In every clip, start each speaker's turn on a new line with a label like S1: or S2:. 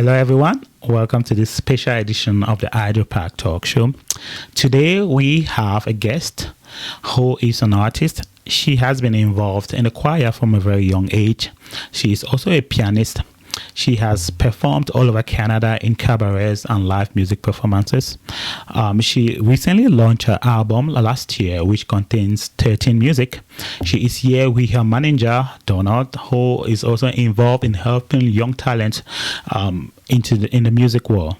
S1: Hello, everyone. Welcome to this special edition of the Idol Park Talk Show. Today, we have a guest who is an artist. She has been involved in the choir from a very young age. She is also a pianist. She has performed all over Canada in cabarets and live music performances. She recently launched her album last year, which contains 13 music. She is here with her manager, Donald, who is also involved in helping young talent in the music world.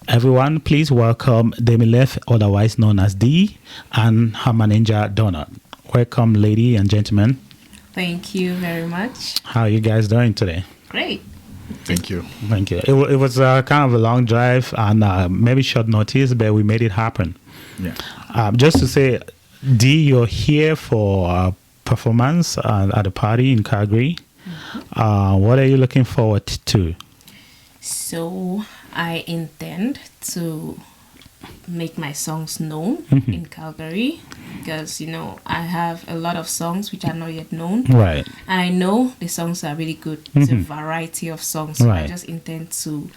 S1: Everyone, please welcome Demilef, otherwise known as D, and her manager, Donald. Welcome, ladies and gentlemen.
S2: Thank you very much.
S1: How are you guys doing today?
S2: Great.
S3: Thank you.
S1: Thank you. It was kind of a long drive and maybe short notice, but we made it happen.
S3: Yeah.
S1: Just to say, D, you're here for a performance at a party in Calgary. Mm-hmm. What are you looking forward to?
S2: So I intend to make my songs known in Calgary because, I have a lot of songs which are not yet known.
S1: Right.
S2: And I know the songs are really good. It's a variety of songs. So I just intend to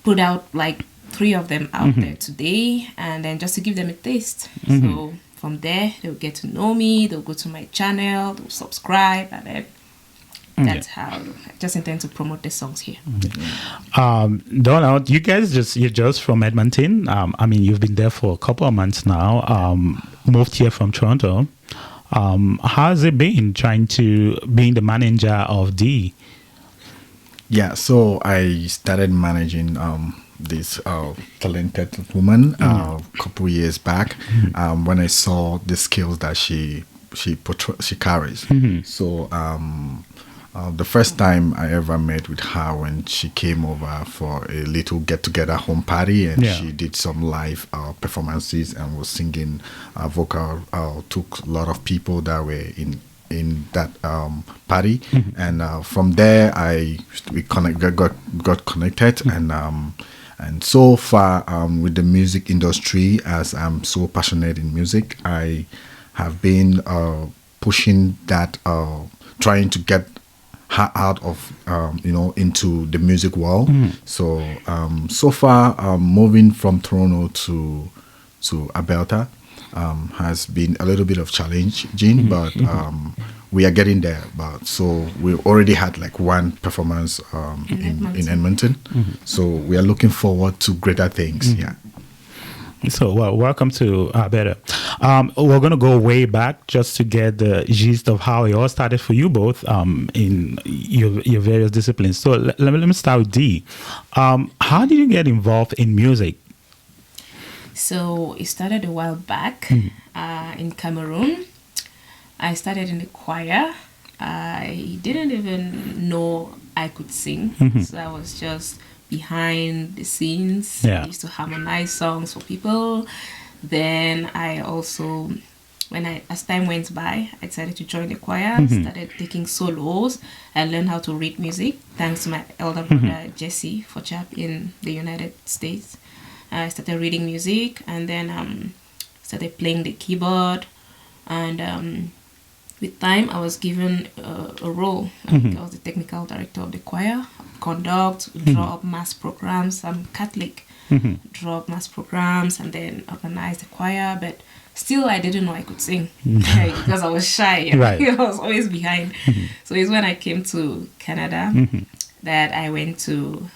S2: put out like 3 of them out there today and then just to give them a taste. So from there, they'll get to know me. They'll go to my channel. They'll subscribe and then that's how I just intend to promote the songs here.
S1: Donald, you're just from Edmonton. You've been there for a couple of months now. Moved here from Toronto. How's it been trying to being the manager of D?
S3: Yeah, so I started managing this talented woman a couple years back when I saw the skills that she carries. So the first time I ever met with her when she came over for a little get-together home party and she did some live performances and was singing vocal, took a lot of people that were in that party. And from there, we got connected and so far with the music industry, as I'm so passionate in music, I have been pushing that, trying to get her out of into the music world. So far moving from Toronto to Alberta has been a little bit of challenging, but we are getting there. But so we already had like 1 performance in Edmonton. So we are looking forward to greater things.
S1: So, welcome to Alberta. We're going to go way back just to get the gist of how it all started for you both in your various disciplines. So, let me start with D. How did you get involved in music?
S2: So, it started a while back in Cameroon. I started in the choir. I didn't even know I could sing. So, I was just behind the scenes. I used to harmonize songs for people. Then I also, as time went by, I decided to join the choir, started taking solos. I learned how to read music thanks to my elder brother Jesse Forchap in the United States. I started reading music and then started playing the keyboard. And with time, I was given a role. I was the technical director of the choir, conduct, draw up mass programs. I'm Catholic. Draw up mass programs and then organize the choir. But still, I didn't know I could sing because I was shy.
S1: Right.
S2: I was always behind. So it's when I came to Canada that I went to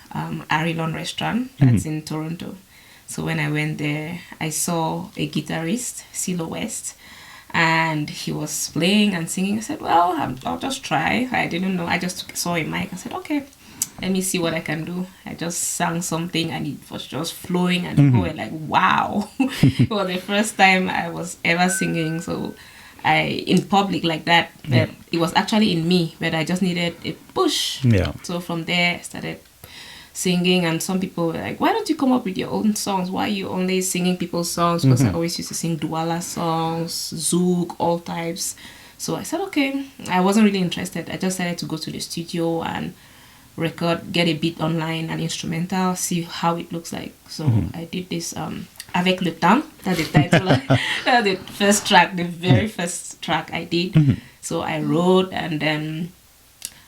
S2: Arilon restaurant that's in Toronto. So when I went there, I saw a guitarist, CeeLo West, and he was playing and singing. I said, well, I'll just try. I didn't know. I just saw a mic. I said, okay, let me see what I can do. I just sang something and it was just flowing and people were like, wow. It was the first time I was ever singing. So in public like that, but it was actually in me, but I just needed a push. So from there, I started singing, and some people were like, why don't you come up with your own songs? Why are you only singing people's songs? Because I always used to sing Douala songs, Zouk, all types. So I said, okay. I wasn't really interested. I just decided to go to the studio and record, get a beat online, an instrumental, see how it looks like. So I did this Avec le temps, that's the title. That's the first track, the very first track I did. So I wrote and then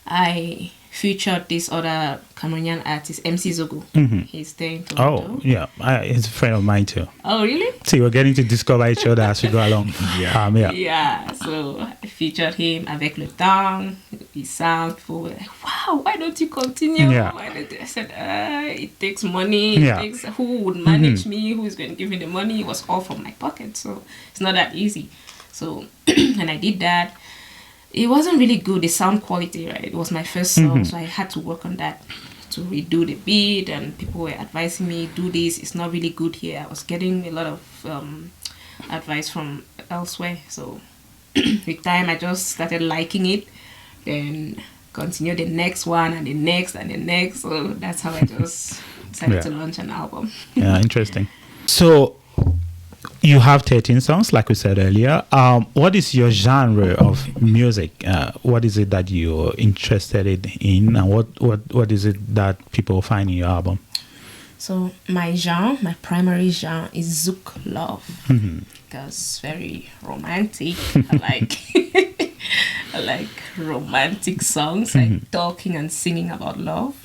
S2: I featured this other Cameroonian artist, MC Zogo. He's there in
S1: Oh,
S2: Toronto.
S1: yeah. He's a friend of mine too.
S2: Oh, really?
S1: So we're getting to discover each other as we go along. Yeah.
S2: Yeah, so I featured him avec le temps. He sang. People were like, wow, why don't you continue?
S1: Yeah.
S2: Why don't you? I said, it takes money.
S1: Yeah.
S2: It takes, who would manage me? Who is going to give me the money? It was all from my pocket. So it's not that easy. So, and I did that. It wasn't really good, the sound quality, right? It was my first song, so I had to work on that to redo the beat, and people were advising me, do this, it's not really good here. I was getting a lot of advice from elsewhere. So with time, I just started liking it, then continued the next one and the next and the next. So that's how I just decided to launch an album.
S1: Yeah, interesting. So you have 13 songs, like we said earlier. What is your genre of music? What is it that you're interested in, and what is it that people find in your album?
S2: So my primary genre is Zouk love, because it's very romantic. I like romantic songs, like talking and singing about love.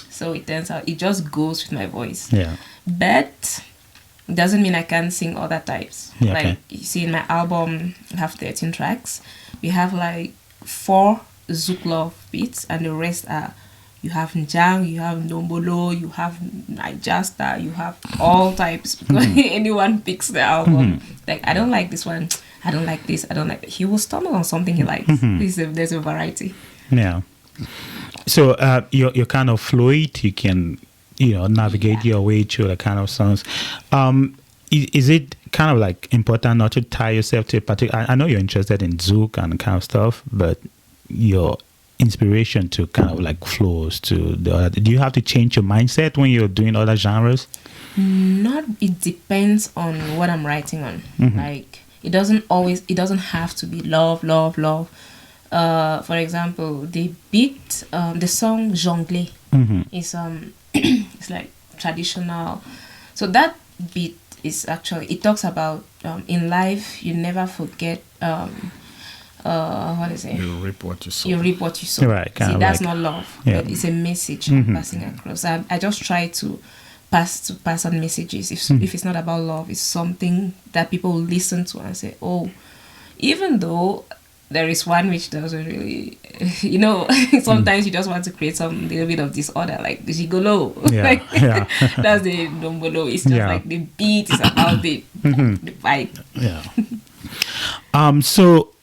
S2: So it turns out it just goes with my voice.
S1: Yeah,
S2: but doesn't mean I can't sing other types.
S1: Yeah,
S2: like you see in my album, we have 13 tracks. We have like 4 Zouk love beats, and the rest are, you have Njang, you have Ndombolo, you have Nijasta, you have all types. Anyone picks the album. Like, I don't like this one, I don't like this, I don't like. He will stumble on something he likes. There's a variety.
S1: Yeah. So you're kind of fluid. You can navigate your way through the kind of songs. Is it kind of like important not to tie yourself to a particular? I know you're interested in Zouk and kind of stuff, but your inspiration to kind of like flows to the other. Do you have to change your mindset when you're doing other genres?
S2: Not. It depends on what I'm writing on. Like, it doesn't have to be love. For example, the beat, the song Jonglé is it's like traditional. So that beat is actually, it talks about in life you never forget what is it?
S3: You reap what you sow.
S2: You reap what you sow.
S1: Right.
S2: See, that's not love, but it's a message I'm passing across. I just try to pass on messages. If it's not about love, it's something that people will listen to and say, oh, even though there is one which doesn't really, sometimes you just want to create some little bit of disorder, like the gigolo. That's the Ndombolo. It's just like the beat is about the vibe.
S1: Yeah. So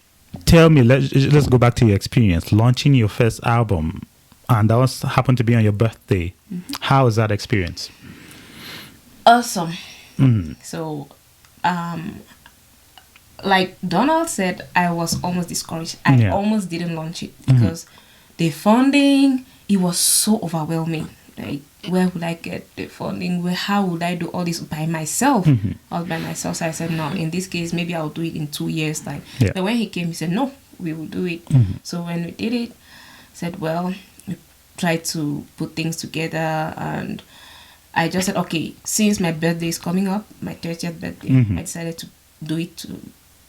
S1: tell me, let's go back to your experience launching your first album, and that happened to be on your birthday. How was that experience?
S2: Awesome. So, like Donald said, I was almost discouraged. I almost didn't launch it because the funding, it was so overwhelming. Like, where would I get the funding? How would I do all this by myself? All by myself. So I said, no, in this case, maybe I'll do it in 2 years' time. Then when he came, he said, no, we will do it. So when we did it, I said, well, we tried to put things together, and I just said, okay, since my birthday is coming up, my 30th birthday, I decided to do it to,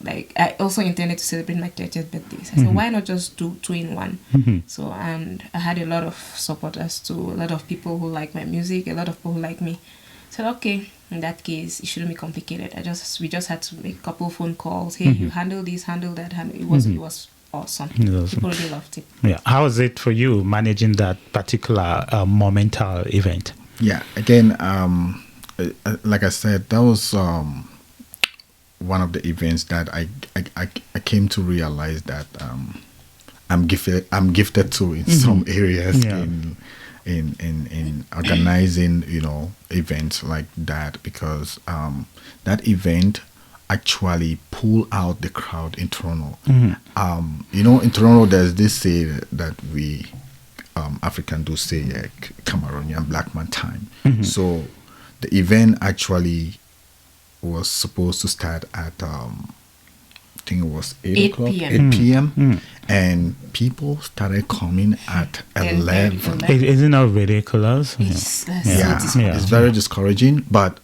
S2: like, I also intended to celebrate my 30th birthday. So I said, why not just do 2 in 1? So, and I had a lot of supporters too, a lot of people who like my music, a lot of people who like me. I said, okay, in that case, it shouldn't be complicated. We just had to make a couple of phone calls. Hey, you handle this, handle that. It was awesome. People really loved it.
S1: Yeah. How was it for you managing that particular monumental event?
S3: Yeah. Again, like I said, that was one of the events that I came to realize that I'm gifted to in some areas in organizing events like that, because that event actually pull out the crowd in Toronto. In Toronto there's this say that we African do say Cameroonian black man time. So the event actually was supposed to start at I think it was 8 p.m. And people started coming at 11.
S1: Isn't that ridiculous?
S3: It's very discouraging, but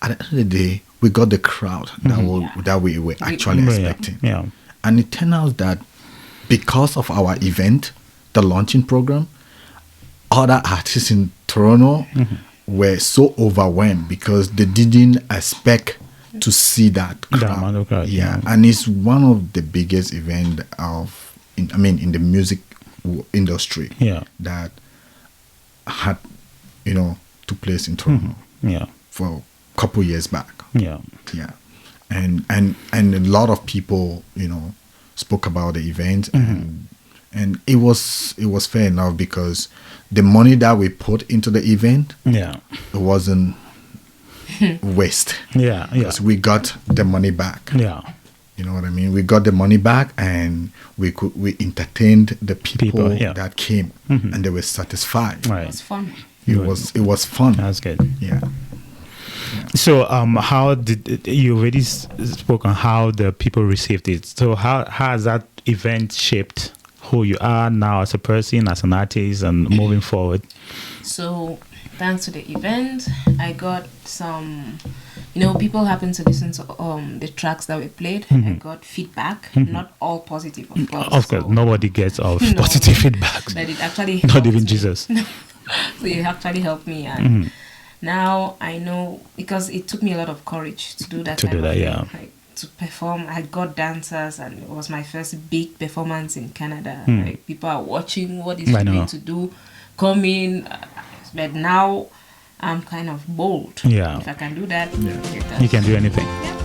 S3: at the end of the day we got the crowd that we were actually expecting. And it turned out that because of our event, the launching program, other artists in Toronto were so overwhelmed because they didn't expect to see that crowd.
S1: amount of crowd,
S3: Yeah, and it's one of the biggest event in the music industry.
S1: Yeah.
S3: That had took place in Toronto
S1: Yeah.
S3: for a couple years back.
S1: Yeah.
S3: Yeah, and a lot of people spoke about the event, and it was fair enough because the money that we put into the event,
S1: Yeah.
S3: it wasn't waste.
S1: Yeah. Yeah.
S3: Because we got the money back.
S1: Yeah.
S3: You know what I mean? We got the money back, and we entertained the people
S1: yeah.
S3: that came, and they were satisfied.
S2: It
S1: Right.
S2: was fun.
S3: It was fun.
S1: That's good.
S3: Yeah.
S1: So, how did you already spoke on how the people received it? So, how has that event shaped who you are now as a person, as an artist, and moving forward?
S2: So, thanks to the event, I got some, people happen to listen to the tracks that we played. I got feedback, not all positive, of course.
S1: Of course,
S2: So,
S1: nobody gets of
S2: No.
S1: positive feedback.
S2: but it actually
S1: Not
S2: helped
S1: even
S2: me.
S1: Jesus.
S2: So it actually helped me, and now I know, because it took me a lot of courage to do that.
S1: To do that, yeah.
S2: Like, to perform. I got dancers, and it was my first big performance in Canada. Like, people are watching what is
S1: I know.
S2: going to do, come in. But now I'm kind of bold.
S1: Yeah.
S2: If I can do that,
S1: You can do anything.
S2: Yeah.